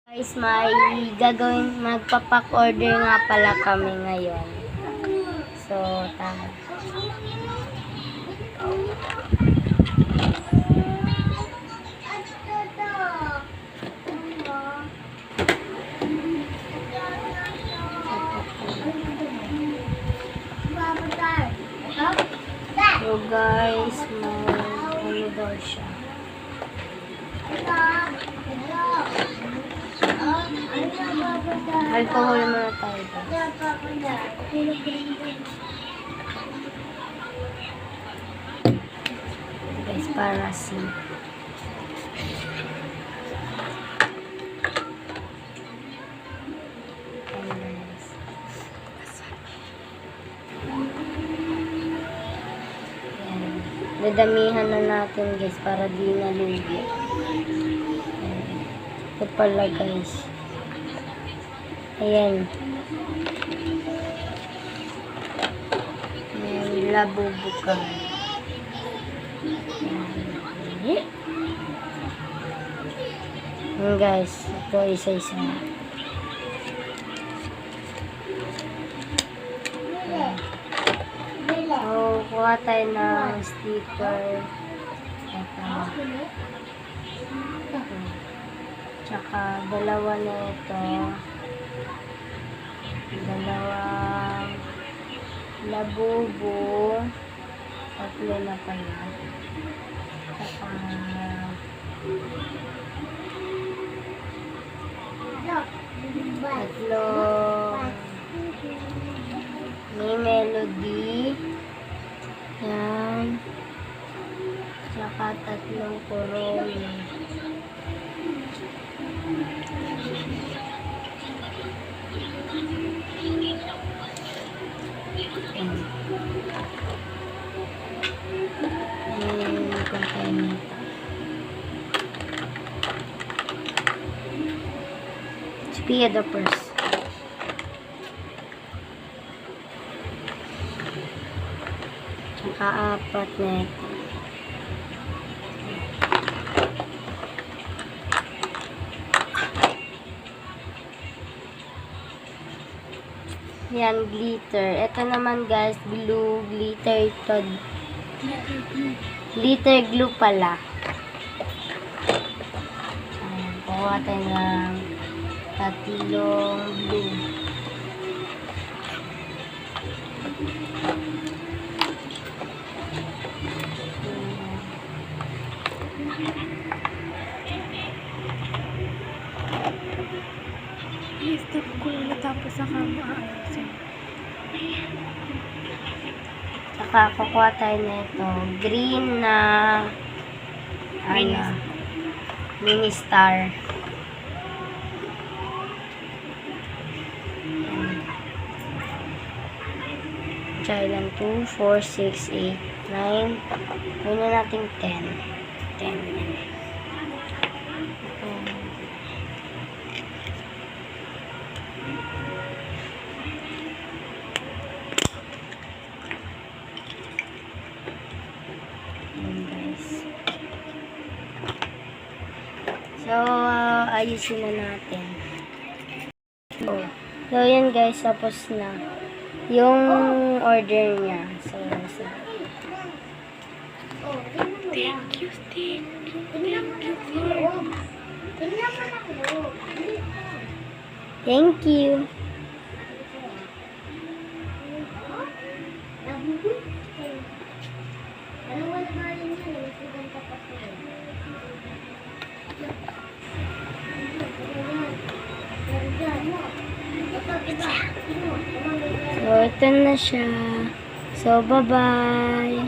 Guys, may gagawin, magpapak order nga pala kami ngayon. So, tama. So guys, may ano daw siya. Alcohol muna tayo guys, para si dadamihan na natin guys para di nalugi. Ito pala guys. Ayan. Ayan, labubukan. Ayan guys. Ito isa-isa. So, kuha tayo ng sticker. Ito. Tsaka dalawa na ito. Dalawang labubo. Tatlo na pala. Tsaka tatlong may melody. Yan. Tsaka tatlong corona. Container. Spia the purse. Tsaka apat na ito. Yan, glitter. Ito naman guys, blue glitter ito. Glitter glue pala. Ayan, kuha tayo ng tatlong blue. Stop ko na tapos sa kama. Saka kukuha tayo na ito. Green na ano, mini star. Thailand 2, 4, 6, 8, 9. Gawin na natin 10. 10. So, ayusin na natin. So, yan guys, tapos na yung order niya. So, Thank you. thank you. So, ito na siya. So, bye-bye.